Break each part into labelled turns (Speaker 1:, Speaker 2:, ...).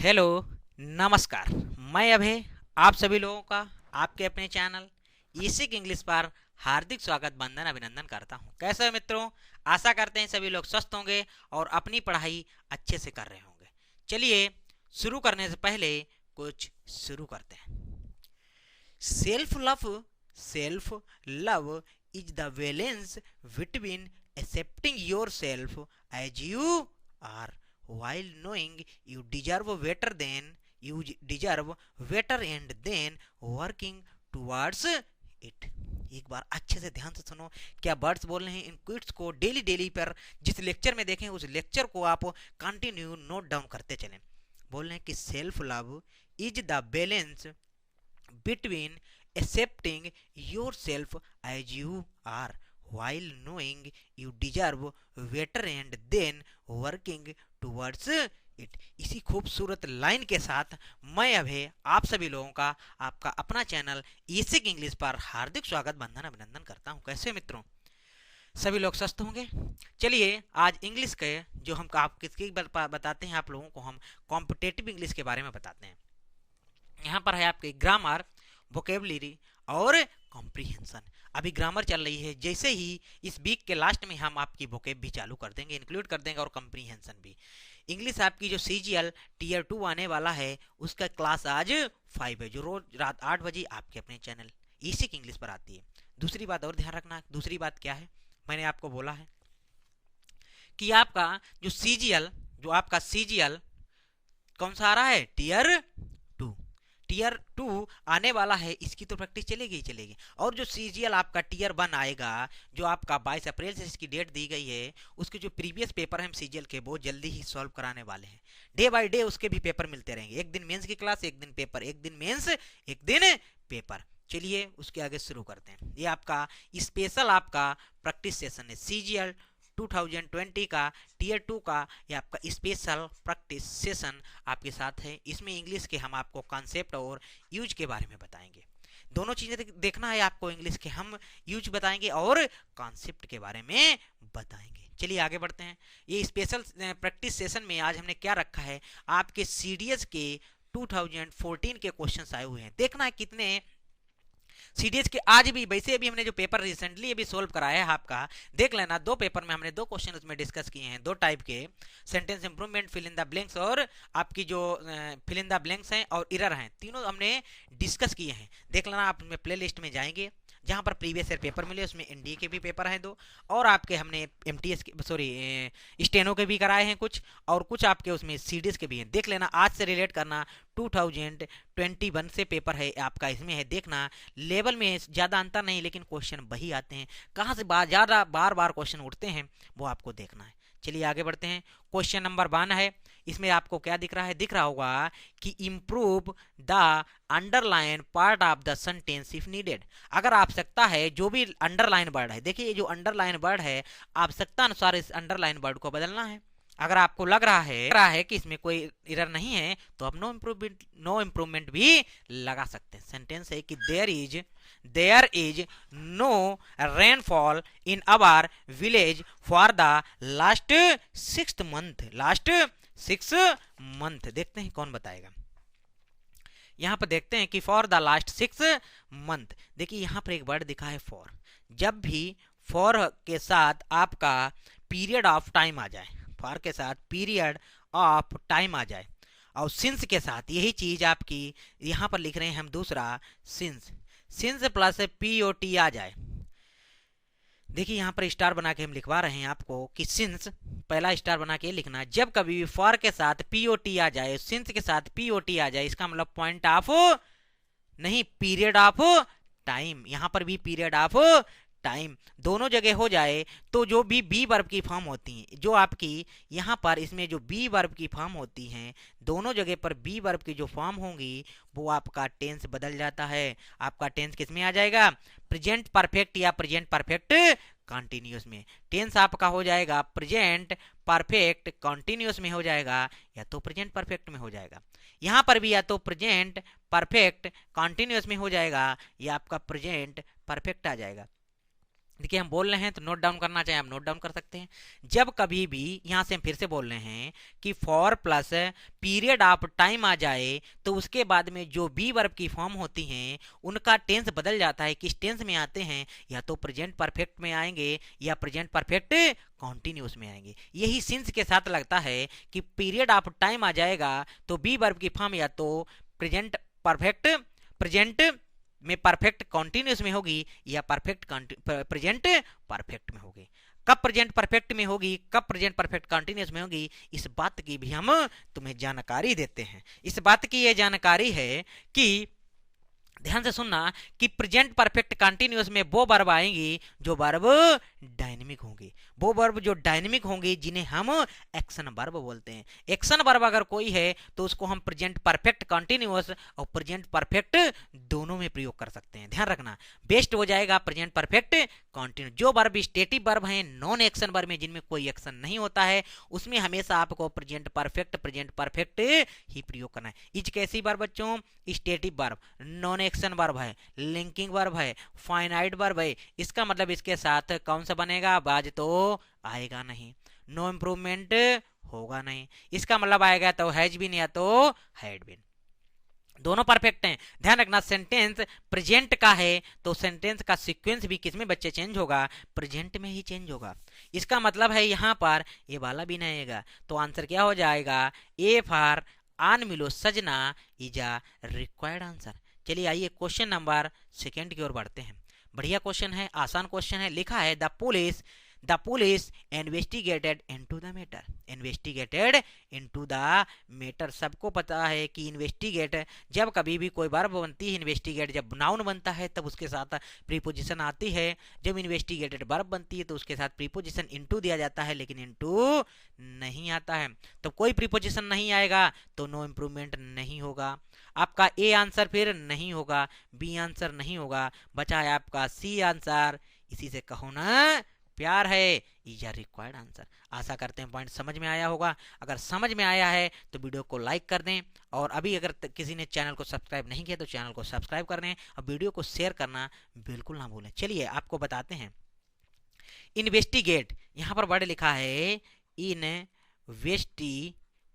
Speaker 1: Hello, नमस्कार। मैं अभय आप सभी लोगों का आपके अपने चैनल ईसिक इंग्लिश पर हार्दिक स्वागत वंदन अभिनंदन करता हूं। कैसे हो मित्रों? आशा करते हैं सभी लोग स्वस्थ होंगे और अपनी पढ़ाई अच्छे से कर रहे होंगे। चलिए शुरू करने से पहले कुछ शुरू करते हैं। Self love is the balance between accepting yourself as you are while knowing you deserve better than you deserve better and then working towards it। एक बार अच्छे से ध्यान से सुनो, क्या वर्ड्स बोल रहे हैं। इन क्विट्स को डेली डेली पर जिस लेक्चर में देखें उस लेक्चर को आप कंटिन्यू नोट डाउन करते चलें। बोल रहे हैं कि self love is the balance between accepting yourself as you are while knowing you deserve better and then working towards it। इसी खूबसूरत लाइन के साथ मैं अभय आप सभी लोगों का आपका अपना चैनल ईसिक इंग्लिश पर हार्दिक स्वागत वंदन अभिनंदन करता हूं। कैसे मित्रों? सभी लोग स्वस्थ होंगे। चलिए आज इंग्लिश के जो हम आप किसकी बताते हैं, आप लोगों को हम कॉम्पिटेटिव इंग्लिश के बारे में बताते हैं। यहाँ पर है आपके ग्रामर, वोकेबलरी और कॉम्प्रीहेंशन। अभी ग्रामर चल रही है, जैसे ही इस वीक के लास्ट में हम आपकी वोकेब भी चालू कर देंगे, इंक्लूड कर देंगे, और कॉम्प्रीहेंशन भी। इंग्लिश आपकी जो सीजीएल टीयर 2 आने वाला है उसका क्लास आज 5 है, जो रोज रात 8 बजे आपके अपने चैनल ईसिक इंग्लिश पर आती है। दूसरी बात और ध्यान रखना, दूसरी बात क्या है, मैंने आपको बोला है कि आपका जो आपका सीजीएल कौन सा आ रहा है, टीयर टू आने वाला है, इसकी तो प्रैक्टिस चलेगी ही चलेगी। और जो सीजीएल आपका टीयर 1 आएगा, जो आपका 22 अप्रैल से इसकी डेट दी गई है, उसके जो प्रीवियस पेपर हैं सीजीएल के वो जल्दी ही सॉल्व कराने वाले हैं। डे बाय डे उसके भी पेपर मिलते रहेंगे, एक दिन मेंस की क्लास, एक दिन पेपर, एक दिन मेंस, एक दिन पेपर। चलिए उसके आगे शुरू करते हैं। ये आपका स्पेशल आपका प्रैक्टिस सेशन है, सीजीएल 2020 का टीयर 2 का ये आपका स्पेशल प्रैक्टिस सेशन आपके साथ है। इसमें इंग्लिश के हम आपको कॉन्सेप्ट और यूज के बारे में बताएंगे। दोनों चीजें देखना है आपको, इंग्लिश के हम यूज बताएंगे और कॉन्सेप्ट के बारे में बताएंगे। चलिए आगे बढ़ते हैं। ये स्पेशल प्रैक्टिस सेशन में आज हमने क्या रखा है, आपके सीडीएस के 2014 के क्वेश्चंस आए हुए हैं। देखना है कितने सीडीएस के आज भी, वैसे अभी हमने जो पेपर रिसेंटली अभी सोल्व कराया है आपका, देख लेना। दो पेपर में हमने दो क्वेश्चन उसमें डिस्कस किए हैं, दो टाइप के, sentence improvement, fill in the blanks, और आपकी जो फिल इन द ब्लैंक्स हैं और इरर हैं, तीनों हमने डिस्कस किए हैं। देख लेना, आप प्ले लिस्ट में जाएंगे जहां पर प्रीवियस ईयर पेपर मिले, उसमें एनडीए के भी पेपर हैं 2, और आपके हमने एमटीएस के, सॉरी स्टेनो के भी कराए हैं कुछ, और कुछ आपके उसमें सीडीएस के भी हैं। देख लेना, आज से रिलेट करना। 2021 से पेपर है आपका, इसमें है देखना। लेवल में ज़्यादा अंतर नहीं, लेकिन क्वेश्चन वही आते हैं, कहाँ से ज़्यादा बार बार क्वेश्चन उठते हैं वो आपको देखना है। चलिए आगे बढ़ते हैं। क्वेश्चन नंबर 1 है, इसमें आपको क्या दिख रहा है, दिख रहा होगा कि improve the underline part of the sentence if needed. अगर आवश्यकता है, जो भी अंडरलाइन वर्ड है, देखिए ये जो अंडरलाइन वर्ड है, आवश्यकता अनुसार इस अंडरलाइन वर्ड को बदलना है। अगर आपको लग रहा है कि इसमें कोई एरर नहीं है, तो आप नो इम्प्रूवमेंट भी लगा सकते हैं। सेंटेंस है कि there is no rainfall in our village for the last 6 month. देखते हैं कौन बताएगा। यहां पर देखते हैं कि फॉर द लास्ट 6 मंथ। देखिए यहां पर एक वर्ड दिखा है फॉर। जब भी फॉर के साथ आपका पीरियड ऑफ टाइम आ जाए, फॉर के साथ पीरियड ऑफ टाइम आ जाए, और सिंस के साथ यही चीज आपकी यहां पर लिख रहे हैं हम दूसरा, सिंस प्लस पीओटी आ जाए। देखिए यहां पर स्टार बना के हम लिखवा रहे हैं आपको कि सिंस, पहला स्टार बना के लिखना। जब कभी भी फॉर के साथ पीओटी आ जाए, सिंस के साथ पीओटी आ जाए, इसका मतलब पॉइंट ऑफ नहीं, पीरियड ऑफ टाइम। यहां पर भी पीरियड ऑफ टाइम दोनों जगह हो जाए, तो जो भी बी वर्ब की फॉर्म होती हैं, जो आपकी यहाँ पर इसमें जो बी वर्ब की फॉर्म होती हैं, दोनों जगह पर बी वर्ब की जो फॉर्म होंगी, वो आपका टेंस बदल जाता है। आपका टेंस किस में आ जाएगा, प्रेजेंट परफेक्ट या प्रेजेंट परफेक्ट कॉन्टिन्यूस में। टेंस आपका हो जाएगा प्रेजेंट परफेक्ट कॉन्टिन्यूस में हो जाएगा, या तो प्रेजेंट परफेक्ट में हो जाएगा। यहाँ पर भी या तो प्रेजेंट परफेक्ट कॉन्टिन्यूस में हो जाएगा, या आपका प्रेजेंट परफेक्ट आ जाएगा। देखिए हम बोल रहे हैं तो नोट डाउन करना चाहे आप नोट डाउन कर सकते हैं। जब कभी भी यहां से हम फिर से बोल रहे हैं कि four plus period of time आ जाए तो उसके बाद में जो बी वर्ब की फॉर्म होती हैं उनका टेंस बदल जाता है। किस टेंस में आते हैं? या तो प्रेजेंट परफेक्ट में आएंगे या प्रेजेंट परफेक्ट कॉन्टिन्यूस में आएंगे। यही सिंस के साथ लगता है कि पीरियड ऑफ टाइम आ जाएगा तो बी वर्ब की फॉर्म या तो प्रेजेंट परफेक्ट प्रेजेंट में परफेक्ट कॉन्टिन्यूस में होगी या परफेक्ट प्रेजेंट परफेक्ट में होगी। कब प्रेजेंट परफेक्ट में होगी, कब प्रेजेंट परफेक्ट कॉन्टिन्यूस में होगी, इस बात की भी हम तुम्हें जानकारी देते हैं। इस बात की यह जानकारी है कि ध्यान से सुनना कि प्रेजेंट परफेक्ट कंटिन्यूअस में वो वर्ब आएंगी जो वर्ब डायनेमिक होंगी, वो वर्ब जो डायनेमिक होंगी जिन्हें हम एक्शन वर्ब बोलते हैं। एक्शन वर्ब अगर कोई है तो उसको हम प्रेजेंट परफेक्ट कंटिन्यूअस और प्रेजेंट परफेक्ट दोनों में प्रयोग कर सकते हैं। ध्यान रखना बेस्ट हो जाएगा प्रेजेंट परफेक्ट कंटिन्यूअस। जो वर्ब स्टेटिव वर्ब है नॉन एक्शन वर्ब में जिनमें कोई एक्शन नहीं होता है उसमें हमेशा आपको प्रेजेंट परफेक्ट ही प्रयोग करना है। इज कैसी वर्ब बच्चों? Stative verb, non action verb है, लिंकिंग वर्ब है, फाइनाइट वर्ब है। इसका मतलब इसके साथ कौन सा बनेगा? बाज तो आएगा नहीं, नो इम्प्रूवमेंट होगा नहीं। इसका मतलब आएगा तो हैज बीन या तो हैड बीन, दोनों परफेक्ट हैं। ध्यान रखना सेंटेंस प्रेजेंट का है तो सेंटेंस का सीक्वेंस भी किसमें बच्चे चेंज होगा? प्रेजेंट में ही चेंज होगा। इसका मतलब है यहां पर ये वाला भी नहीं आएगा तो आंसर क्या हो जाएगा? ए फॉर आन मिलो सजना इज अ रिक्वायर्ड आंसर। चलिए आइए क्वेश्चन नंबर सेकंड की ओर बढ़ते हैं। बढ़िया क्वेश्चन है, आसान क्वेश्चन है। लिखा है the police investigated into the matter. Investigated into the matter, सबको पता है कि इन्वेस्टिगेट जब कभी भी कोई वर्ब बनती है, इन्वेस्टिगेट जब नाउन बनता है तब उसके साथ प्रीपोजिशन आती है। जब इन्वेस्टिगेटेड वर्ब बनती है तो उसके साथ प्रीपोजिशन इनटू दिया जाता है, लेकिन इनटू नहीं आता है। तो कोई प्रीपोजिशन नहीं आएगा तो नो इम्प्रूवमेंट नहीं होगा। आपका ए आंसर फिर नहीं होगा, बी आंसर नहीं होगा, बचा है आपका सी आंसर। इसी से कहो ना प्यार है, इज रिक्वायर्ड आंसर। आशा करते हैं पॉइंट समझ में आया होगा। अगर समझ में आया है तो वीडियो को लाइक कर दें और अभी अगर किसी ने चैनल को सब्सक्राइब नहीं किया तो चैनल को सब्सक्राइब कर दें और वीडियो को शेयर करना बिल्कुल ना भूलें। चलिए आपको बताते हैं। इन्वेस्टिगेट, यहाँ पर वर्ड लिखा है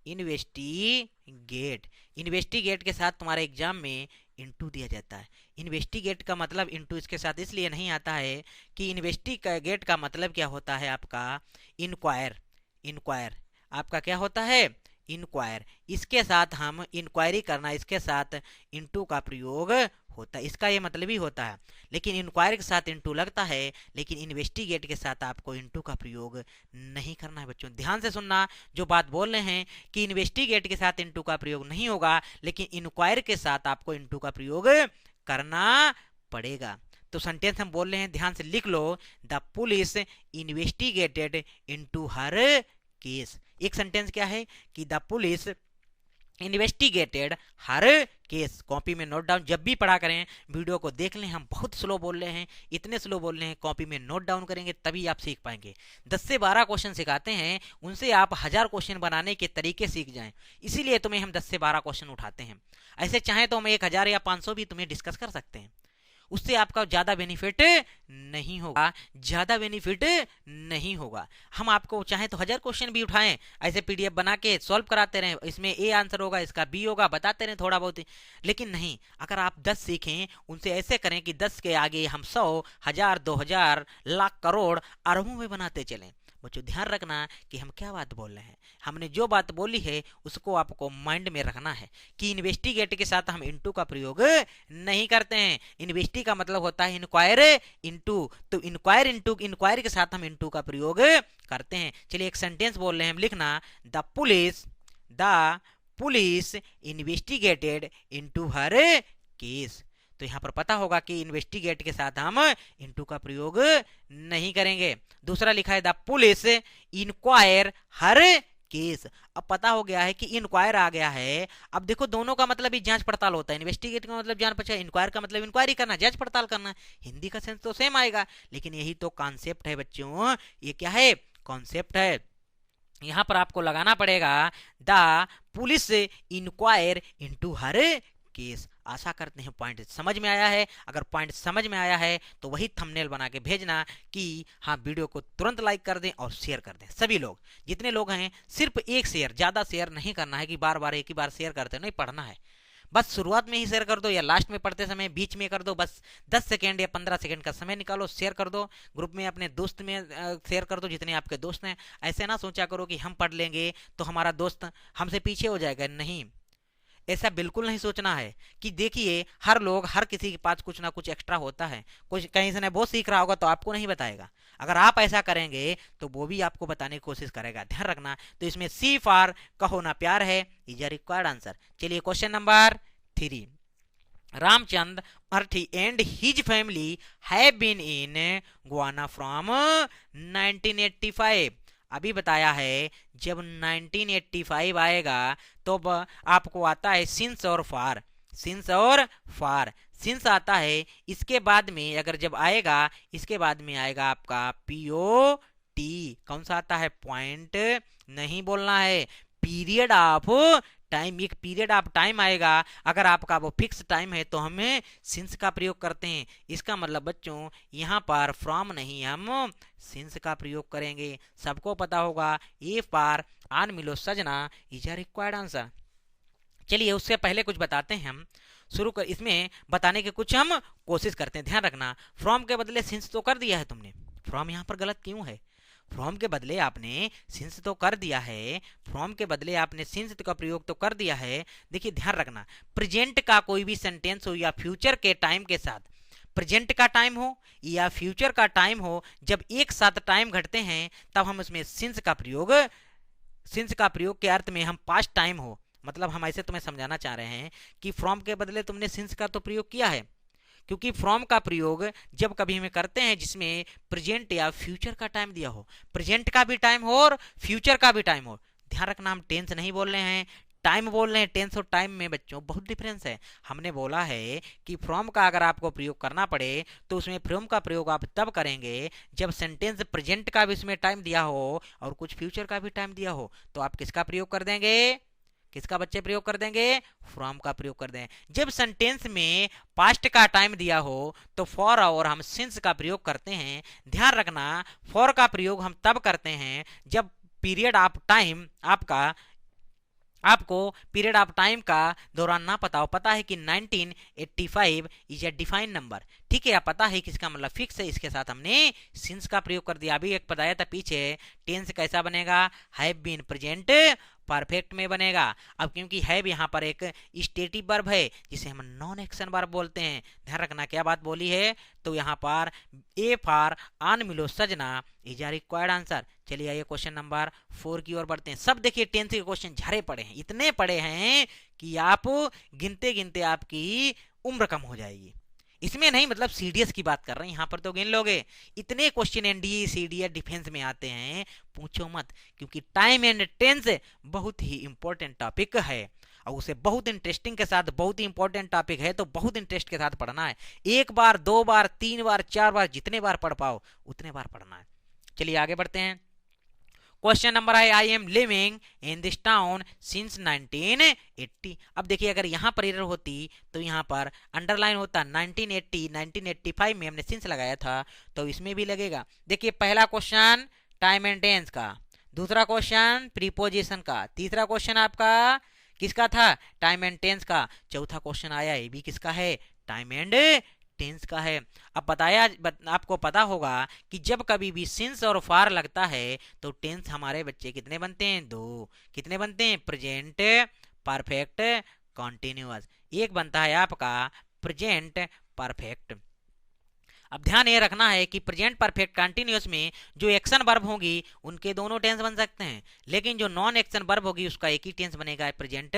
Speaker 1: इन्वेस्टिगेट। इन्वेस्टिगेट के साथ तुम्हारे एग्जाम में इनटू दिया जाता है। इन्वेस्टिगेट का मतलब इनटू इसके साथ इसलिए नहीं आता है कि इन्वेस्टिगेट का मतलब क्या होता है आपका? इंक्वायर। इंक्वायर आपका क्या होता है? इंक्वायर। इसके साथ हम इंक्वायरी करना, इसके साथ इनटू का प्रयोग होता है, इसका ये मतलब ही होता है। लेकिन इंक्वायरी के साथ इनटू लगता है, लेकिन इन्वेस्टिगेट के साथ आपको इनटू का प्रयोग नहीं करना है। बच्चों ध्यान से सुनना, जो बात बोल रहे हैं कि इन्वेस्टिगेट के साथ इनटू का प्रयोग नहीं होगा, लेकिन इंक्वायरी के साथ आपको इनटू का प्रयोग करना पड़ेगा। तो सेंटेंस हम बोल रहे हैं, ध्यान से लिख लो। The police investigated into her case. एक सेंटेंस क्या है कि the police investigated her case. Copy में नोट डाउन जब भी पढ़ा करें, वीडियो को देख लें। हम बहुत स्लो बोल रहे हैं, इतने स्लो बोल रहे हैं, कॉपी में नोट डाउन करेंगे तभी आप सीख पाएंगे। 10 से 12 क्वेश्चन सिखाते हैं, उनसे आप 1000 क्वेश्चन बनाने के तरीके सीख जाएं। इसीलिए तुम्हें हम 10 से 12 क्वेश्चन उठाते हैं। ऐसे चाहें तो हम 1000 या 500 भी तुम्हें डिस्कस कर सकते हैं, उससे आपका ज्यादा बेनिफिट नहीं होगा, ज्यादा बेनिफिट नहीं होगा। हम आपको चाहे तो 1000 क्वेश्चन भी उठाएं, ऐसे पीडीएफ बना के सॉल्व कराते रहें, इसमें ए आंसर होगा, इसका बी होगा, बताते रहें थोड़ा बहुत। लेकिन नहीं, अगर आप 10 सीखें, उनसे ऐसे करें कि 10 के आगे हम 100, 1000, 2000, लाख, करोड़, अरबों में बनाते चलें। बच्चों ध्यान रखना कि हम क्या बात बोल रहे हैं। हमने जो बात बोली है उसको आपको माइंड में रखना है कि इन्वेस्टिगेट के साथ हम इनटू का प्रयोग नहीं करते हैं। इन्वेस्टी का मतलब होता है इंक्वायर इनटू, तो इंक्वायर इनटू, इंक्वायरी के साथ हम इनटू का प्रयोग करते हैं। चलिए एक सेंटेंस बोल रहे हैं हम, लिखना the police investigated into her case. तो यहां पर पता होगा कि इन्वेस्टिगेट के साथ हम इनटू का प्रयोग नहीं करेंगे। दूसरा लिखा है the police inquire her case. अब पता हो गया है कि इंक्वायर आ गया है। अब देखो दोनों का मतलब ही जांच पड़ताल होता है। इन्वेस्टिगेट का मतलब जांच पड़ताल, इंक्वायर का मतलब इंक्वायरी करना, जांच पड़ताल करना। हिंदी का सेंस तो सेम आएगा, लेकिन यही तो कॉन्सेप्ट है बच्चों। ये क्या है? कॉन्सेप्ट है। यहां पर आपको लगाना पड़ेगा the police inquire into her case. आशा करते हैं पॉइंट समझ में आया है। अगर पॉइंट समझ में आया है तो वही थंबनेल बना के भेजना कि हाँ, वीडियो को तुरंत लाइक कर दें और शेयर कर दें। सभी लोग, जितने लोग हैं, सिर्फ एक शेयर, ज़्यादा शेयर नहीं करना है कि बार बार एक ही बार शेयर करते नहीं, पढ़ना है। बस शुरुआत में ही शेयर कर दो या लास्ट में पढ़ते समय बीच में कर दो। बस 10 सेकेंड या 15 सेकेंड का समय निकालो, शेयर कर दो ग्रुप में, अपने दोस्त में शेयर कर दो जितने आपके दोस्त हैं। ऐसे ना सोचा करो कि हम पढ़ लेंगे तो हमारा दोस्त हमसे पीछे हो जाएगा, नहीं, ऐसा बिल्कुल नहीं सोचना है। कि देखिए, हर लोग, हर किसी के पास कुछ ना कुछ एक्स्ट्रा होता है, कुछ कहीं से ना वो सीख रहा होगा तो आपको नहीं बताएगा। अगर आप ऐसा करेंगे तो वो भी आपको बताने की कोशिश करेगा, ध्यान रखना। तो इसमें सी फॉर कहो ना प्यार है इज अ रिक्वायर्ड आंसर। चलिए question number 3। Ramchand Arthi and his family have been in Guyana from 1985। अभी बताया है जब 1985 आएगा तो आपको आता है सिंस और फार, सिंस और फार। सिंस आता है, इसके बाद में अगर जब आएगा, इसके बाद में आएगा आपका पीओ टी। कौन सा आता है? पॉइंट नहीं बोलना है, पीरियड ऑफ टाइम। एक पीरियड ऑफ टाइम आएगा, अगर आपका वो फिक्स टाइम है तो हमें सिंस का प्रयोग करते हैं। इसका मतलब बच्चों यहाँ पर फ्रॉम नहीं, हम सिंस का प्रयोग करेंगे। सबको पता होगा ए पार आन मिलो सजना इज अ रिक्वायर्ड आंसर। चलिए उससे पहले कुछ बताते हैं हम, शुरू कर इसमें बताने की कुछ हम कोशिश करते हैं। ध्यान रखना, फ्रॉम के बदले सिंस तो कर दिया है तुमने, फ्रॉम यहाँ पर गलत क्यों है? फ्रॉम के बदले आपने सिंस तो कर दिया है, फ्रॉम के बदले आपने सिंस का प्रयोग तो कर दिया है। देखिए ध्यान रखना, प्रेजेंट का कोई भी सेंटेंस हो या फ्यूचर के टाइम के साथ, प्रेजेंट का टाइम हो या फ्यूचर का टाइम हो, जब एक साथ टाइम घटते हैं तब हम उसमें सिंस का प्रयोग, सिंस का प्रयोग के अर्थ में हम पास्ट टाइम हो, मतलब हम ऐसे तुम्हें समझाना चाह रहे हैं कि फ्रॉम के बदले तुमने सिंस का तो प्रयोग किया है। क्योंकि फ्रॉम का प्रयोग जब कभी हमें करते हैं जिसमें प्रेजेंट या फ्यूचर का टाइम दिया हो, प्रेजेंट का भी टाइम हो और फ्यूचर का भी टाइम हो। ध्यान रखना, हम टेंस नहीं बोल रहे हैं, टाइम बोल रहे हैं। टेंस और टाइम में बच्चों बहुत डिफरेंस है। हमने बोला है कि फ्रॉम का अगर आपको प्रयोग करना पड़े तो उसमें फ्रॉम का प्रयोग आप तब करेंगे जब सेंटेंस प्रेजेंट का भी उसमें टाइम दिया हो और कुछ फ्यूचर का भी टाइम दिया हो। तो आप किसका प्रयोग कर देंगे? किसका बच्चे प्रयोग कर देंगे? फ्रॉम का प्रयोग कर दें। जब सेंटेंस में पास्ट का टाइम दिया हो तो फॉर और हम सिंस का प्रयोग करते हैं। ध्यान रखना, फॉर का प्रयोग हम तब करते हैं जब पीरियड ऑफ टाइम आपको पीरियड ऑफ टाइम का दौरान ना पता हो। पता है कि 1985 इज ए डिफाइंड नंबर, ठीक है, पता है कि इसका मतलब फिक्स है, इसके साथ हमने सिंस का प्रयोग कर दिया। अभी एक बताया था पीछे, टेंस कैसा बनेगा? हैव बीन प्रेजेंट परफेक्ट में बनेगा। अब क्योंकि हैव यहाँ पर एक स्टेटिव वर्ब है जिसे हम नॉन एक्शन वर्ब बोलते हैं। ध्यान रखना क्या बात बोली है, तो यहाँ पर ए फॉर आन मिलो सजना इज आ रिक्वायर्ड आंसर। चलिए आइए क्वेश्चन नंबर 4 की ओर बढ़ते हैं। सब देखिए टेंथ के क्वेश्चन झरे पड़े हैं, इतने पड़े हैं कि आप गिनते गिनते आपकी उम्र कम हो जाएगी। इसमें नहीं, मतलब सीडीएस की बात कर रहे हैं, यहाँ पर तो गिन लोगे। इतने क्वेश्चन एनडीए सीडीएस डिफेंस में आते हैं, पूछो मत, क्योंकि टाइम एंड टेंस बहुत ही इंपॉर्टेंट टॉपिक है और उसे बहुत इंटरेस्टिंग के साथ, बहुत ही इंपॉर्टेंट टॉपिक है तो बहुत इंटरेस्ट के साथ पढ़ना है। एक बार, दो बार, तीन बार, चार बार, जितने बार पढ़ पाओ उतने बार पढ़ना है। चलिए आगे बढ़ते हैं। क्वेश्चन नंबर है, I am living in this town since 1980। अब देखिए अगर यहाँ पर एरर होती तो यहाँ पर अंडरलाइन होता 1980, 1985 में हमने सिंस लगाया था तो इसमें भी लगेगा। देखिए पहला क्वेश्चन टाइम एंड टेंस का, दूसरा क्वेश्चन प्रीपोजिशन का, तीसरा क्वेश्चन आपका किसका था? टाइम एंड टेंस का। चौथा क्वेश्चन आया, ये भी किसका है? टाइम एंड टेंस का है। अब आपको पता होगा कि जब कभी भी सिंस और फार लगता है तो टेंस हमारे बच्चे कितने बनते हैं? दो। कितने बनते हैं? Present perfect continuous. एक बनता है आपका प्रेजेंट परफेक्ट। अब ध्यान ये रखना है कि प्रेजेंट परफेक्ट कंटिन्यूअस में जो एक्शन वर्ब होगी उनके दोनों टेंस बन सकते हैं, लेकिन जो नॉन एक्शन वर्ब होगी उसका एक ही टेंस बनेगा, प्रेजेंट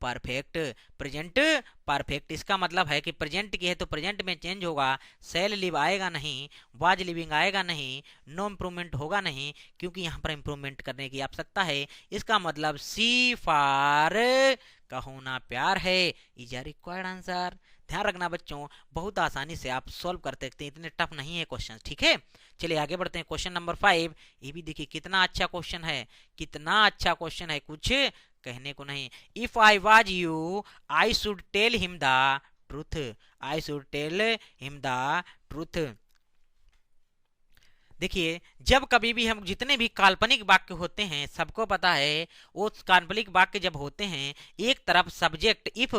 Speaker 1: परफेक्ट। प्रेजेंट परफेक्ट इसका मतलब है कि प्रेजेंट की है तो प्रेजेंट में चेंज होगा, सेल लिव आएगा नहीं, वाज लिविंग आएगा नहीं, नो इम्प्रूवमेंट होगा नहीं, क्योंकि यहाँ पर इम्प्रूवमेंट करने की आवश्यकता है। इसका मतलब सी फॉर का होना प्यार है इज अ रिक्वायर्ड आंसर। ध्यान रखना बच्चों, बहुत आसानी से आप सॉल्व कर सकते हैं, इतने टफ नहीं है क्वेश्चन, ठीक है। चलिए आगे बढ़ते हैं। क्वेश्चन नंबर 5, ये भी देखिए कितना अच्छा क्वेश्चन है, कितना अच्छा क्वेश्चन है, कुछ कहने को नहीं। If I was you I should tell him the truth, I should tell him the truth. देखिए जब कभी भी हम जितने भी काल्पनिक वाक्य होते हैं सबको पता है वो काल्पनिक वाक्य जब होते हैं एक तरफ सब्जेक्ट इफ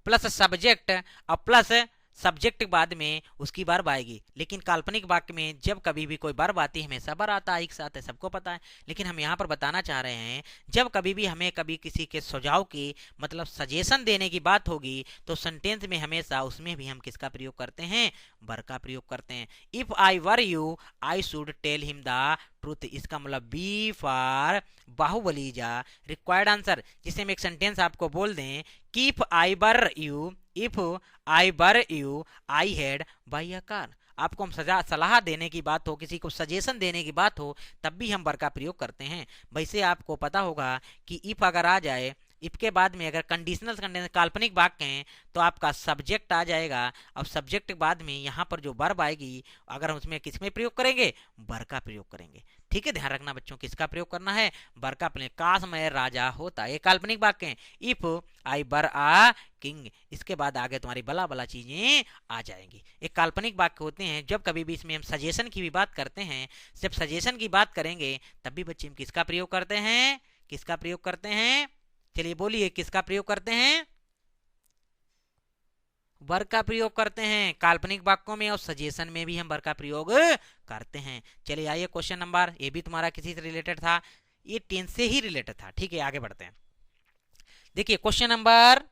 Speaker 1: प्लस सब्जेक्ट और प्लस सब्जेक्ट बाद में उसकी वर्ब आएगी, लेकिन काल्पनिक वाक्य में जब कभी भी कोई वर्ब आती है हमेशा वर्ब आता है एक साथ है, सबको पता है। लेकिन हम यहाँ पर बताना चाह रहे हैं जब कभी भी हमें कभी किसी के सुझाव की मतलब सजेशन देने की बात होगी तो सेंटेंस में हमेशा उसमें भी हम किसका प्रयोग करते हैं, वर का प्रयोग करते हैं। If I were you I should tell him the truth, इसका मतलब बी फॉर बाहुबली जा रिक्वायर्ड आंसर। जिसे हम एक सेंटेंस आपको बोल दें कि if I were you, if I were you I had by a car, आपको हम सलाह देने की बात हो, किसी को सजेशन देने की बात हो तब भी हम वर का प्रयोग करते हैं। वैसे आपको पता होगा कि इफ अगर आ जाए, इफ के बाद में अगर कंडीशनल काल्पनिक वाक्य हैं तो आपका सब्जेक्ट आ जाएगा और सब्जेक्ट के बाद में यहाँ पर जो वर्ब आएगी अगर हम उसमें किसमें प्रयोग करेंगे, वर का प्रयोग करेंगे। ठीक है, ध्यान रखना बच्चों किसका प्रयोग करना है, वर का। अपने काश मैं राजा होता, ये काल्पनिक वाक्य हैं। If I were uh king, इसके बाद आगे तुम्हारी बला बला चीजें आ जाएंगी। एक काल्पनिक वाक्य होते हैं जब कभी भी इसमें हम सजेशन की भी बात करते हैं, जब सजेशन की बात करेंगे तब भी बच्चे हम किसका प्रयोग करते हैं, किसका प्रयोग करते हैं, चलिए बोलिए किसका प्रयोग करते हैं, वर का प्रयोग करते हैं काल्पनिक वाक्यों में और सजेशन में भी हम वर का प्रयोग करते हैं। चलिए आइए क्वेश्चन नंबर, ये भी तुम्हारा किसी से रिलेटेड था, ये टेंस से ही रिलेटेड था। ठीक है आगे बढ़ते हैं। देखिए question number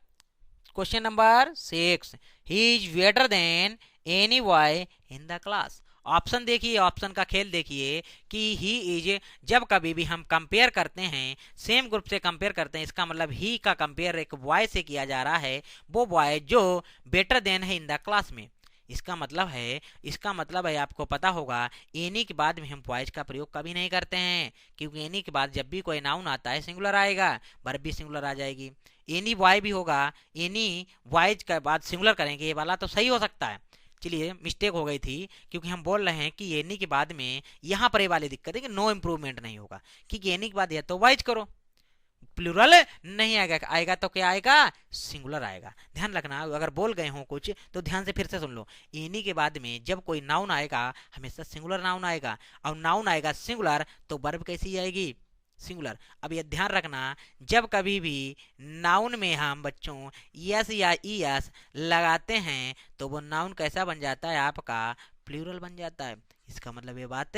Speaker 1: 6, he is better than any boy in the class. Option देखिए, ऑप्शन का खेल देखिए कि ही इज, जब कभी भी हम कंपेयर करते हैं सेम ग्रुप से कंपेयर करते हैं, इसका मतलब ही का कंपेयर एक बॉय से किया जा रहा है, वो बॉय जो बेटर देन है इन द क्लास में। इसका मतलब है आपको पता होगा एनी के बाद में हम बॉयज का प्रयोग कभी नहीं करते हैं, क्योंकि एनी के बाद जब भी कोई नाउन आता है सिंगुलर आएगा, वर्ब भी सिंगुलर आ जाएगी। एनी बॉय भी होगा, एनी बॉयज के बाद सिंगुलर करेंगे, ये वाला तो सही हो सकता है। चलिए मिस्टेक हो गई थी क्योंकि हम बोल रहे हैं कि एनी के बाद में यहाँ पर ये वाली दिक्कत है कि नो इम्प्रूवमेंट नहीं होगा, क्योंकि एनी के बाद या तो बॉयज करो, प्लूरल नहीं आएगा, आएगा तो क्या आएगा, सिंगुलर आएगा। ध्यान रखना अगर बोल गए हो कुछ तो ध्यान से फिर से सुन लो, एनी के बाद में जब कोई नाउन आएगा हमेशा सिंगुलर नाउन आएगा, और नाउन आएगा सिंगुलर तो वर्ब कैसी आएगी, सिंगुलर। अब ये ध्यान रखना जब कभी भी नाउन में हम बच्चों यस या ईएस लगाते हैं तो वो नाउन कैसा बन जाता है आपका, प्लूरल बन जाता है। इसका मतलब ये बात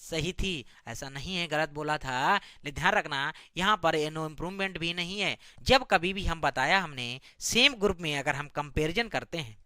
Speaker 1: सही थी, ऐसा नहीं है गलत बोला था। लेकिन ध्यान रखना यहाँ पर नो इम्प्रूवमेंट भी नहीं है। जब कभी भी हम बताया हमने सेम ग्रुप में अगर हम कंपैरिजन करते हैं,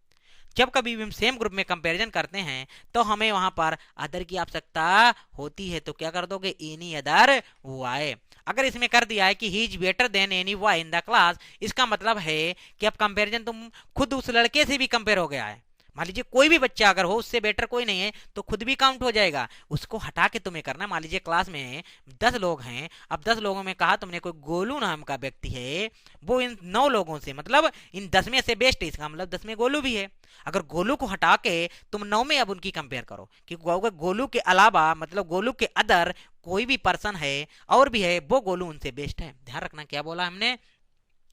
Speaker 1: जब कभी भी हम सेम ग्रुप में कंपैरिजन करते हैं तो हमें वहां पर अदर की आवश्यकता होती है, तो क्या कर दोगे, एनी अदर वाई। अगर इसमें कर दिया है कि he is better than any why in the class, इसका मतलब है कि अब कंपैरिजन तुम खुद उस लड़के से भी कंपेयर हो गया है। मान लीजिए कोई भी बच्चा अगर हो उससे बेटर कोई नहीं है तो खुद भी काउंट हो जाएगा, उसको हटा के तुम्हें करना। मान लीजिए क्लास में 10 लोग हैं, अब 10 लोगों में कहा तुमने कोई गोलू नाम का व्यक्ति है, वो इन 9 लोगों से मतलब इन 10 में से बेस्ट है, इसका मतलब 10 में गोलू भी है। अगर गोलू को हटा के तुम 9 में अब उनकी कंपेयर करो, क्योंकि गोलू के अलावा मतलब गोलू के अदर कोई भी पर्सन है और भी है, वो गोलू उनसे बेस्ट है। ध्यान रखना क्या बोला हमने,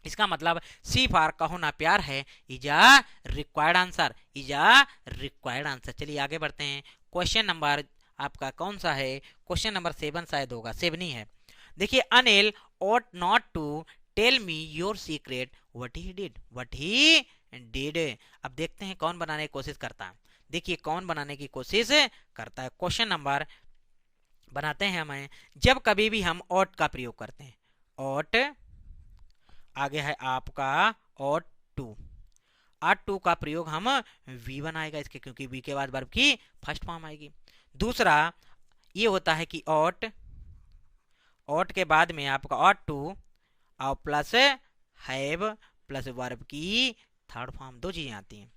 Speaker 1: इसका मतलब सी फॉर कहो ना प्यार है is a required answer, is a required answer. चलिए आगे बढ़ते हैं। क्वेश्चन नंबर आपका कौन सा है, क्वेश्चन नंबर 7 शायद होगा, 7 ही है। देखिए Anil ought not to tell me your secret what he did. अब देखते हैं कौन बनाने की कोशिश करता है। देखिए कौन बनाने की कोशिश करता है। क्वेश्चन नंबर बनाते हैं हमें, जब कभी भी हम ought का प्रयोग करते हैं, ought आगे है आपका ought टू का प्रयोग हम V1 आएगा इसके, क्योंकि V के बाद वर्ब की फर्स्ट फॉर्म आएगी। दूसरा ये होता है कि ought के बाद में आपका ought टू और प्लस हैव प्लस वर्ब की थर्ड फॉर्म, दो चीजें आती हैं।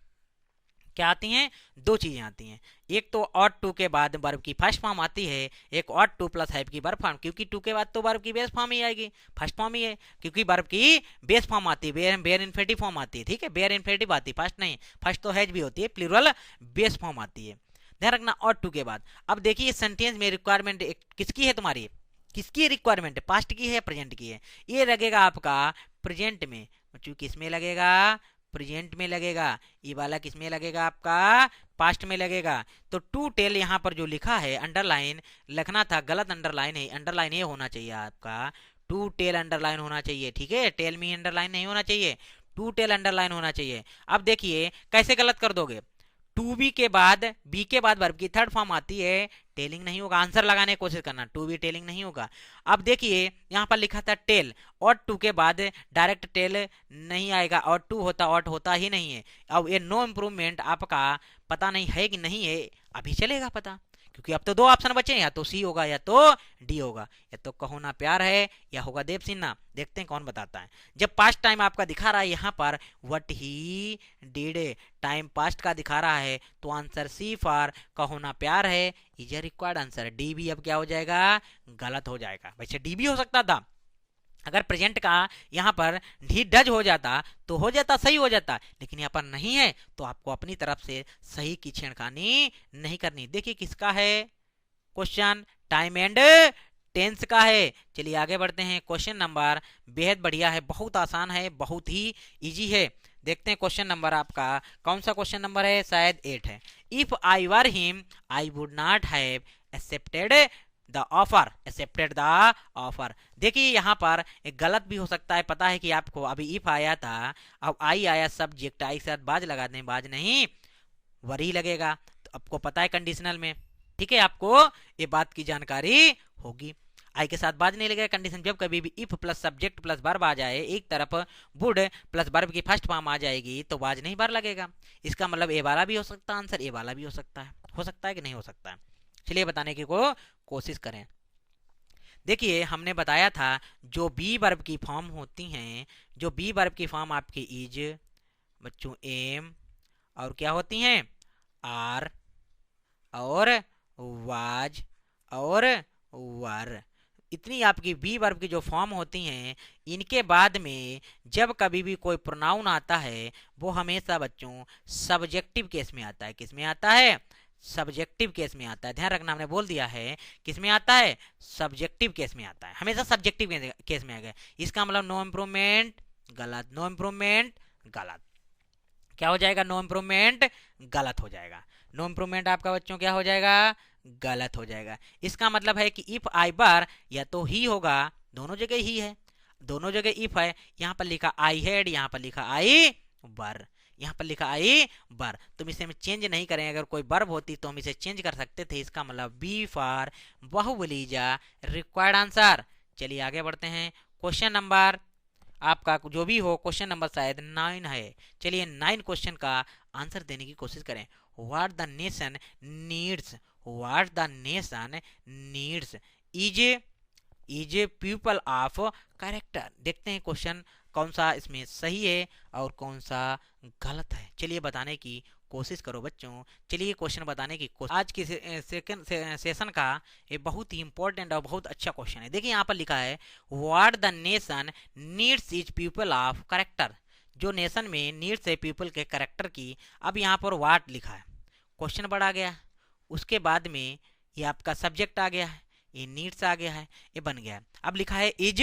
Speaker 1: क्या आती हैं, दो चीजें आती हैं। एक तो ought टू के बाद वर्ब की फर्स्ट फॉर्म आती है, एक ought टू प्लस हैव की वर्ब फॉर्म, क्योंकि टू के बाद तो वर्ब की बेस फॉर्म ही आएगी, फर्स्ट फॉर्म ही है, क्योंकि वर्ब की बेस फॉर्म आती है, बेयर इन्फिनिटिव फॉर्म आती है। ठीक है, बेयर इन्फिनिटिव आती है, फर्स्ट नहीं, फर्स्ट तो हैज भी होती है, प्लूरल बेस फॉर्म आती है। ध्यान रखना ought टू के बाद। अब देखिए सेंटेंस में रिक्वायरमेंट किसकी है, तुम्हारी किसकी रिक्वायरमेंट है, पास्ट की है या प्रेजेंट की है, ये लगेगा आपका प्रेजेंट में, बच्चों किस में लगेगा, प्रेजेंट में लगेगा, ये वाला किस में लगेगा आपका पास्ट में लगेगा। तो टू टेल यहाँ पर जो लिखा है अंडरलाइन लिखना था, गलत अंडरलाइन है, अंडरलाइन ये होना चाहिए आपका टू टेल अंडरलाइन होना चाहिए, ठीक है, टेल मी अंडरलाइन नहीं होना चाहिए, टू टेल अंडरलाइन होना चाहिए। अब देखिए कैसे गलत कर दोगे, टू बी के बाद वर्ब की थर्ड फॉर्म आती है, टेलिंग नहीं होगा, आंसर लगाने की कोशिश करना, टू बी टेलिंग नहीं होगा। अब देखिए यहाँ पर लिखा था टेल, और टू के बाद डायरेक्ट टेल नहीं आएगा, और टू होता ऑट होता ही नहीं है। अब ये नो इम्प्रूवमेंट आपका पता नहीं है कि नहीं है, अभी चलेगा पता, क्योंकि अब तो दो ऑप्शन बचे, या तो सी होगा या तो डी होगा, या तो कहो ना प्यार है या होगा देव सिन्हा। देखते हैं कौन बताता है। जब पास्ट टाइम आपका दिखा रहा है यहाँ पर what he did, time past का दिखा रहा है, तो आंसर सी फॉर कहो ना प्यार है is a required answer. D भी अब क्या हो जाएगा, गलत हो जाएगा। वैसे डी भी हो सकता था, अगर प्रेजेंट का यहाँ पर डी डज हो जाता तो हो जाता, सही हो जाता, लेकिन यहाँ पर नहीं है, तो आपको अपनी तरफ से सही की छेड़खानी नहीं करनी। देखिए किसका है क्वेश्चन, टाइम एंड टेंस का है। चलिए आगे बढ़ते हैं, क्वेश्चन नंबर बेहद बढ़िया है, बहुत आसान है, बहुत ही इजी है। देखते हैं क्वेश्चन नंबर आपका कौन सा क्वेश्चन नंबर है, शायद 8 है। If I were him I would not have accepted the offer, accepted the offer. देखिए यहाँ पर एक गलत भी हो सकता है, पता है कि आपको अभी इफ आया था, अब आई आया, सब्जेक्ट आई के साथ बाज लगा दें, बाज नहीं वरी लगेगा, तो आपको पता है कंडीशनल में, ठीक है, आपको ये बात की जानकारी होगी। आई के साथ बाज नहीं लगेगा, कंडीशन जब कभी भी if plus subject plus verb आ जाए, एक तरफ वुड प्लस वर्ब की फर्स्ट फॉर्म आ जाएगी, तो बाज नहीं बार लगेगा। इसका मतलब ए वाला भी हो सकता है आंसर, ए वाला भी हो सकता है कि नहीं हो सकता है। चलिए बताने की कोशिश करें। देखिए हमने बताया था जो बी वर्ब की फॉर्म होती हैं, जो बी वर्ब की फॉर्म आपकी इज, बच्चों एम, और क्या होती हैं आर, और वाज, और वर, इतनी आपकी बी वर्ब की जो फॉर्म होती हैं, इनके बाद में जब कभी भी कोई प्रोनाउन आता है वो हमेशा बच्चों सब्जेक्टिव केस में आता है। किस में आता है, सब्जेक्टिव केस में आता है। ध्यान रखना, हमने बोल दिया है किस में आता है, सब्जेक्टिव केस में आता है, हमेशा सब्जेक्टिव केस में आएगा। इसका मतलब नो इम्प्रूवमेंट गलत, नो इम्प्रूवमेंट गलत, क्या हो जाएगा, नो इम्प्रूवमेंट गलत हो जाएगा, नो इम्प्रूवमेंट आपका बच्चों क्या हो जाएगा, गलत हो जाएगा। इसका मतलब है कि इफ आई बार या तो ही होगा, दोनों जगह ही है, दोनों जगह इफ है, यहाँ पर लिखा आई हैड, यहाँ पर लिखा आई बर, यहाँ पर लिखा आई बर, तुम इसे हम चेंज नहीं करें, अगर कोई वर्ब होती तो हम इसे चेंज कर सकते थे। इसका मतलब बी फॉर बहुवलीजा रिक्वायर्ड आंसर। चलिए आगे बढ़ते हैं, क्वेश्चन नंबर आपका जो भी हो, क्वेश्चन नंबर शायद 9 है। चलिए 9 क्वेश्चन का आंसर देने की कोशिश करें। What the nation needs, what the nation needs is people of character. देखते हैं क्वेश्चन कौन सा इसमें सही है और कौन सा गलत है, चलिए बताने की कोशिश करो बच्चों। चलिए क्वेश्चन बताने की कोशिश, आज की सेकंड सेशन का ये बहुत ही इंपॉर्टेंट और बहुत अच्छा क्वेश्चन है। देखिए यहाँ पर लिखा है what the nation needs is people of character, जो नेशन में नीड्स है पीपल के कैरेक्टर की। अब यहाँ पर व्हाट लिखा है, क्वेश्चन बढ़ा गया, उसके बाद में ये आपका सब्जेक्ट आ गया है, ये नीड्स आ गया है, ये बन गया है। अब लिखा है इज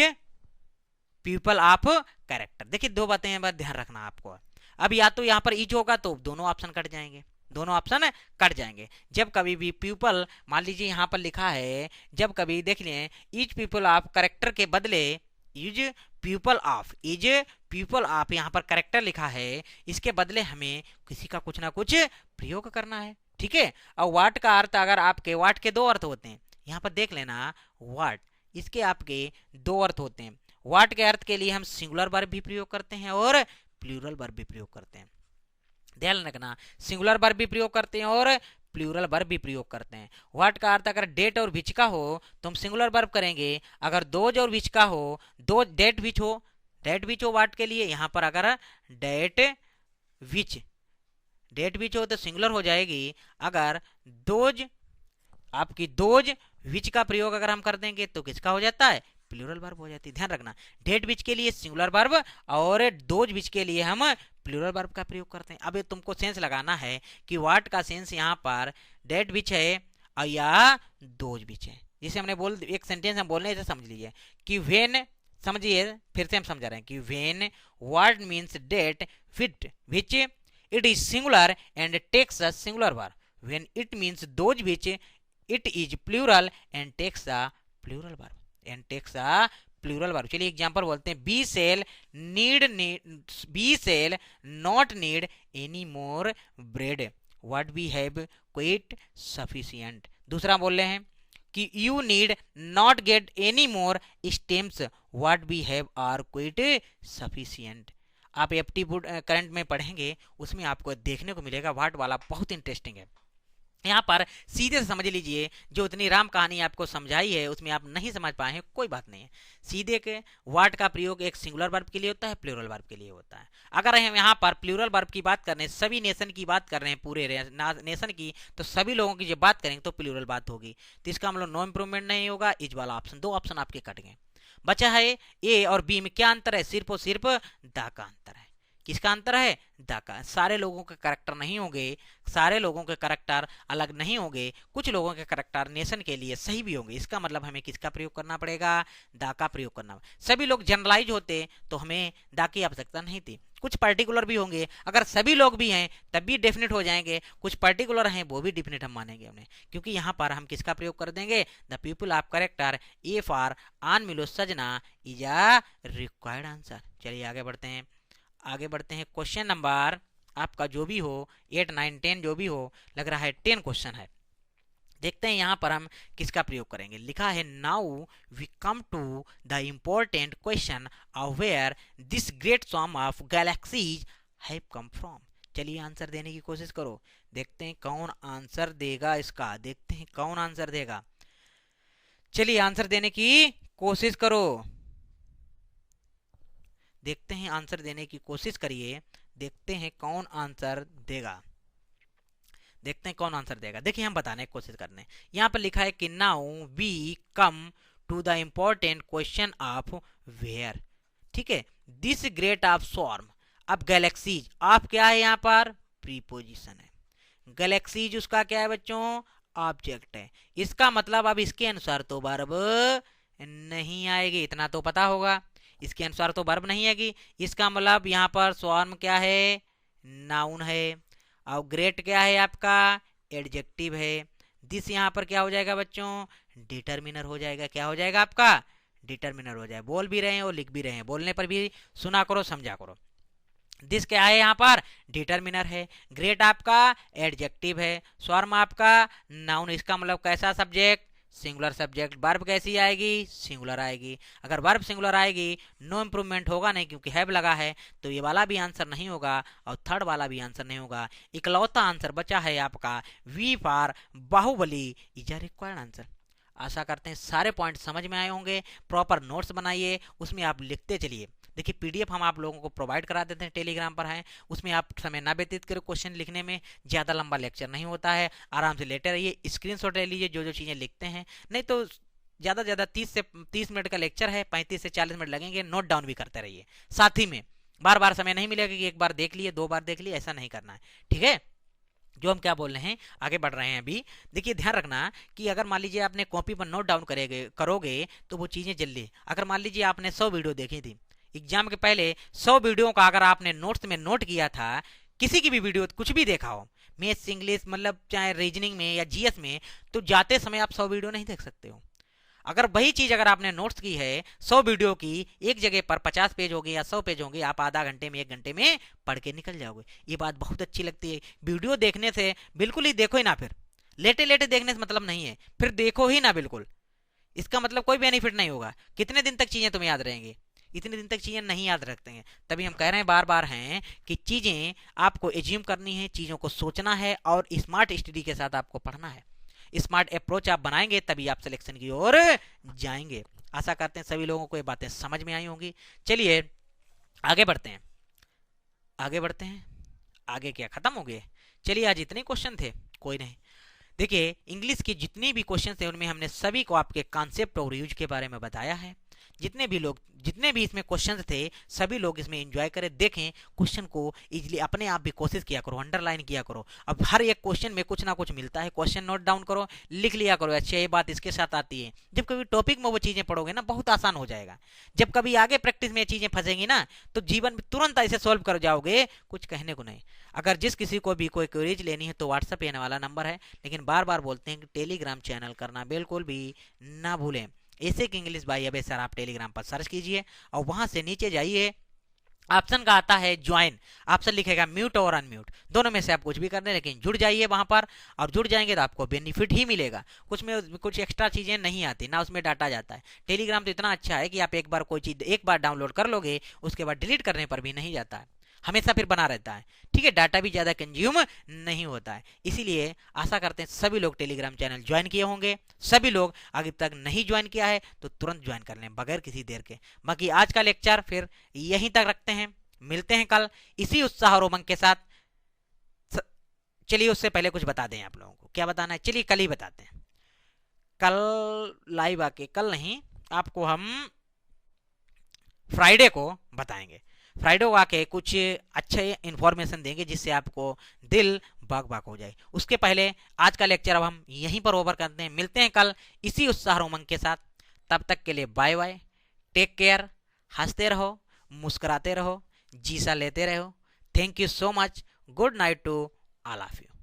Speaker 1: पीपल ऑफ कैरेक्टर। देखिए दो बातें बस ध्यान रखना आपको, अब या तो यहाँ पर इज होगा तो दोनों ऑप्शन कट जाएंगे, दोनों ऑप्शन कट जाएंगे। जब कभी भी पीपल, मान लीजिए यहाँ पर लिखा है, जब कभी देख लें इज पीपल ऑफ कैरेक्टर के बदले is people of, is people of यहाँ पर कैरेक्टर लिखा है, इसके बदले हमें किसी का कुछ ना कुछ प्रयोग करना है, ठीक है। और वाट का अर्थ, अगर आपके वाट के दो अर्थ होते हैं, यहाँ पर देख लेना वाट, इसके आपके दो अर्थ होते हैं। वाट के अर्थ के लिए हम सिंगुलर वर्ब भी प्रयोग करते हैं और प्लूरल वर्ब भी प्रयोग करते हैं। ध्यान रखना, सिंगुलर वर्ब भी प्रयोग करते हैं और प्लूरल वर्ब भी प्रयोग करते हैं। व्हाट का अर्थ अगर डेट और विच का हो तो हम सिंगुलर वर्ब करेंगे, अगर दोज और विच का हो, दो डेट विच हो, डेट विच हो वाट के लिए, यहाँ पर अगर डेट विच हो तो सिंगुलर हो जाएगी। अगर दोज, आपकी दोज विच का प्रयोग अगर हम कर देंगे तो किसका हो जाता है, प्लूरल वर्ब हो जाती है। ध्यान रखना, डेट विच के लिए सिंगुलर वर्ब और दोज विच के लिए हम प्लूरल वर्ब का प्रयोग करते हैं। अब ये तुमको सेंस लगाना है कि व्हाट का सेंस यहाँ पर डेट विच है या दोज विच है, जैसे हमने बोल एक सेंटेंस हम बोलने से समझ लीजिए कि वेन, समझिए फिर से हम समझा रहे हैं कि when word means that wit which it is singular and takes a singular verb, when it means those which it is plural and takes a plural verb and takes a plural verb. चलिए example बोलते हैं, we shall need we shall not need any more bread what we have quite sufficient. दूसरा बोल रहे हैं कि you need not get any more stamps what we have are quite sufficient. आप aptitude current में पढ़ेंगे, उसमें आपको देखने को मिलेगा वाट वाला, बहुत इंटरेस्टिंग है। यहाँ पर सीधे से समझ लीजिए, जो इतनी राम कहानी आपको समझाई है उसमें आप नहीं समझ पाए हैं, कोई बात नहीं है। सीधे के वाट का प्रयोग एक सिंगुलर वर्ब के लिए होता है, प्लूरल वर्ब के लिए होता है। अगर हम यहाँ पर प्लूरल वर्ब की बात कर रहे हैं, सभी नेशन की बात कर रहे हैं, पूरे नेशन की, तो सभी लोगों की जब बात करेंगे तो प्लूरल बात होगी। तो इसका मतलब नो इंप्रूवमेंट नहीं होगा, इज वाला ऑप्शन, दो ऑप्शन आपके कट गए। बचा है ए और बी में क्या अंतर है, सिर्फ और सिर्फ दा का अंतर है। किसका अंतर है, दा का। सारे लोगों के करेक्टर नहीं होंगे, सारे लोगों के करेक्टर अलग नहीं होंगे, कुछ लोगों के करेक्टर नेशन के लिए सही भी होंगे। इसका मतलब हमें किसका प्रयोग करना पड़ेगा, दा का प्रयोग करना। सभी लोग जनरलाइज होते तो हमें दा की आवश्यकता नहीं थी। कुछ पर्टिकुलर भी होंगे, अगर सभी लोग भी हैं तब भी डेफिनेट हो जाएंगे, कुछ पर्टिकुलर हैं वो भी डेफिनेट हम मानेंगे हमने, क्योंकि यहाँ पर हम किसका प्रयोग कर देंगे, the people of character A for आन मिलो सजना इज अ रिक्वायर्ड आंसर। चलिए आगे बढ़ते हैं, आगे बढ़ते हैं। क्वेश्चन नंबर आपका जो भी हो 8 9 10 जो भी हो, लग रहा है 10 क्वेश्चन है। देखते हैं यहाँ पर हम किसका प्रयोग करेंगे। लिखा है now we come to the important question of where this great swarm of galaxies have come from. चलिए आंसर देने की कोशिश करो, देखते हैं कौन आंसर देगा इसका, देखते हैं कौन आंसर देगा। चलिए आंसर देने की कोशिश करो, देखते हैं आंसर देने की कोशिश करिए, देखते हैं कौन आंसर देगा, देखते हैं कौन आंसर देगा। देखिए हम बताने की कोशिश करने, यहाँ पर लिखा है कि now we come to the important question of where, ठीक है, दिस ग्रेट ऑफ स्वॉर्म। अब गैलेक्सीज आप क्या है, यहाँ पर प्रीपोजिशन है, गैलेक्सीज उसका क्या है बच्चों, ऑब्जेक्ट है। इसका मतलब अब इसके अनुसार तो वर्ब नहीं आएगी, इतना तो पता होगा, इसके अनुसार तो वर्ब नहीं आएगी। इसका मतलब यहाँ पर स्वॉर्म क्या है, नाउन है, और ग्रेट क्या है आपका, एडजेक्टिव है। दिस यहाँ पर क्या हो जाएगा बच्चों, डिटर्मिनर हो जाएगा। क्या हो जाएगा आपका, डिटर्मिनर हो जाए। बोल भी रहे हैं और लिख भी रहे हैं, बोलने पर भी सुना करो समझा करो। दिस क्या है यहाँ पर, डिटर्मिनर है। ग्रेट आपका एडजेक्टिव है, स्वॉर्म आपका नाउन। इसका मतलब कैसा सब्जेक्ट, सिंगुलर सब्जेक्ट। वर्ब कैसी आएगी, सिंगुलर आएगी। अगर वर्ब सिंगुलर आएगी नो इम्प्रूवमेंट होगा नहीं, क्योंकि हैव लगा है, तो ये वाला भी आंसर नहीं होगा और थर्ड वाला भी आंसर नहीं होगा। इकलौता आंसर बचा है आपका V for Baahubali is a required answer. आशा करते हैं सारे पॉइंट समझ में आए होंगे। प्रॉपर नोट्स बनाइए, उसमें आप लिखते चलिए। देखिए पीडीएफ हम आप लोगों को प्रोवाइड करा देते हैं, टेलीग्राम पर है, उसमें आप समय ना व्यतीत करो क्वेश्चन लिखने में, ज़्यादा लंबा लेक्चर नहीं होता है, आराम से लेटे रहिए, स्क्रीनशॉट ले लीजिए जो जो चीज़ें लिखते हैं। नहीं तो ज़्यादा से ज़्यादा 30 मिनट का लेक्चर है, 35 से 40 मिनट लगेंगे, नोट डाउन भी करते रहिए साथ ही में। बार बार समय नहीं मिलेगा कि एक बार देख लिए 2 बार देख लिए, ऐसा नहीं करना है, ठीक है। जो हम क्या बोल रहे हैं, आगे बढ़ रहे हैं अभी। देखिए ध्यान रखना कि अगर मान लीजिए आपने कॉपी पर नोट डाउन करोगे तो वो चीज़ें जल्दी, अगर मान लीजिए आपने 100 वीडियो देखी थी एग्जाम के पहले, 100 वीडियो का अगर आपने नोट्स में नोट किया था, किसी की भी वीडियो कुछ भी देखा हो, मैथ्स इंग्लिश मतलब चाहे रीजनिंग में या जीएस में, तो जाते समय आप 100 वीडियो नहीं देख सकते हो। अगर वही चीज अगर आपने नोट्स की है 100 वीडियो की, एक जगह पर 50 पेज होंगे या 100 पेज होंगे, आप आधा घंटे में 1 घंटे में पढ़ के निकल जाओगे। ये बात बहुत अच्छी लगती है। वीडियो देखने से बिल्कुल ही देखो ही ना, फिर लेटे लेटे देखने से मतलब नहीं है, फिर देखो ही ना बिल्कुल, इसका मतलब कोई बेनिफिट नहीं होगा। कितने दिन तक चीजें तुम्हें याद रहेंगी, इतने दिन तक चीजें नहीं याद रखते हैं। तभी हम कह रहे हैं बार बार हैं कि चीजें आपको एज्यूम करनी है, चीजों को सोचना है और स्मार्ट स्टडी के साथ आपको पढ़ना है। स्मार्ट अप्रोच आप बनाएंगे तभी आप सिलेक्शन की ओर जाएंगे। आशा करते हैं सभी लोगों को ये बातें समझ में आई होंगी। चलिए आगे बढ़ते हैं, आगे बढ़ते हैं। आगे क्या खत्म हो गए, चलिए आज इतने क्वेश्चन थे, कोई नहीं। देखिए इंग्लिश के जितने भी क्वेश्चन थे उनमें हमने सभी को आपके कॉन्सेप्ट और यूज के बारे में बताया है। जितने भी इसमें क्वेश्चंस थे सभी लोग इसमें एंजॉय करें, देखें क्वेश्चन को इजीली, अपने आप भी कोशिश किया करो, अंडरलाइन किया करो। अब हर एक क्वेश्चन में कुछ ना कुछ मिलता है, क्वेश्चन नोट डाउन करो, लिख लिया करो, अच्छा ये बात इसके साथ आती है। जब कभी टॉपिक में वो चीजें पढ़ोगे ना बहुत आसान हो जाएगा। जब कभी आगे प्रैक्टिस में ये चीजें फंसेंगी ना तो जीवन में तुरंत ऐसे सॉल्व कर जाओगे, कुछ कहने को नहीं। अगर जिस किसी को भी कोई क्वेरीज लेनी है तो व्हाट्सएप येने वाला नंबर है, लेकिन बार बार बोलते हैं कि टेलीग्राम चैनल करना बिल्कुल भी ना भूलें। एसिक इंग्लिश बाय अबे सर आप टेलीग्राम पर सर्च कीजिए और वहां से नीचे जाइए, ऑप्शन का आता है ज्वाइन, ऑप्शन लिखेगा म्यूट और अनम्यूट, दोनों में से आप कुछ भी कर दें, लेकिन जुड़ जाइए वहां पर। और जुड़ जाएंगे तो आपको बेनिफिट ही मिलेगा, कुछ में कुछ एक्स्ट्रा चीजें नहीं आती ना, उसमें डाटा जाता है। टेलीग्राम तो इतना अच्छा है कि आप एक बार कोई चीज एक बार डाउनलोड कर लोगे, उसके बाद डिलीट करने पर भी नहीं जाता है, हमेशा फिर बना रहता है। ठीक है, डाटा भी ज्यादा कंज्यूम नहीं होता है। इसीलिए आशा करते हैं सभी लोग टेलीग्राम चैनल ज्वाइन किए होंगे। सभी लोग अभी तक नहीं ज्वाइन किया है तो तुरंत ज्वाइन कर लें बगैर किसी देर के। बाकी आज का लेक्चर फिर यहीं तक रखते हैं, मिलते हैं कल इसी उत्साह और उमंग के साथ। चलिए उससे पहले कुछ बता दें आप लोगों को, क्या बताना है चलिए कल ही बताते हैं। कल लाइव आके, कल नहीं आपको हम फ्राइडे को बताएंगे, फ्राइडे को आके कुछ अच्छे इन्फॉर्मेशन देंगे जिससे आपको दिल बाग बाग हो जाए। उसके पहले आज का लेक्चर अब हम यहीं पर ओवर करते हैं, मिलते हैं कल इसी उत्साह और उमंग के साथ। तब तक के लिए बाय बाय, टेक केयर, हंसते रहो, मुस्कुराते रहो, जीसा लेते रहो। Thank you so much, good night to all of you.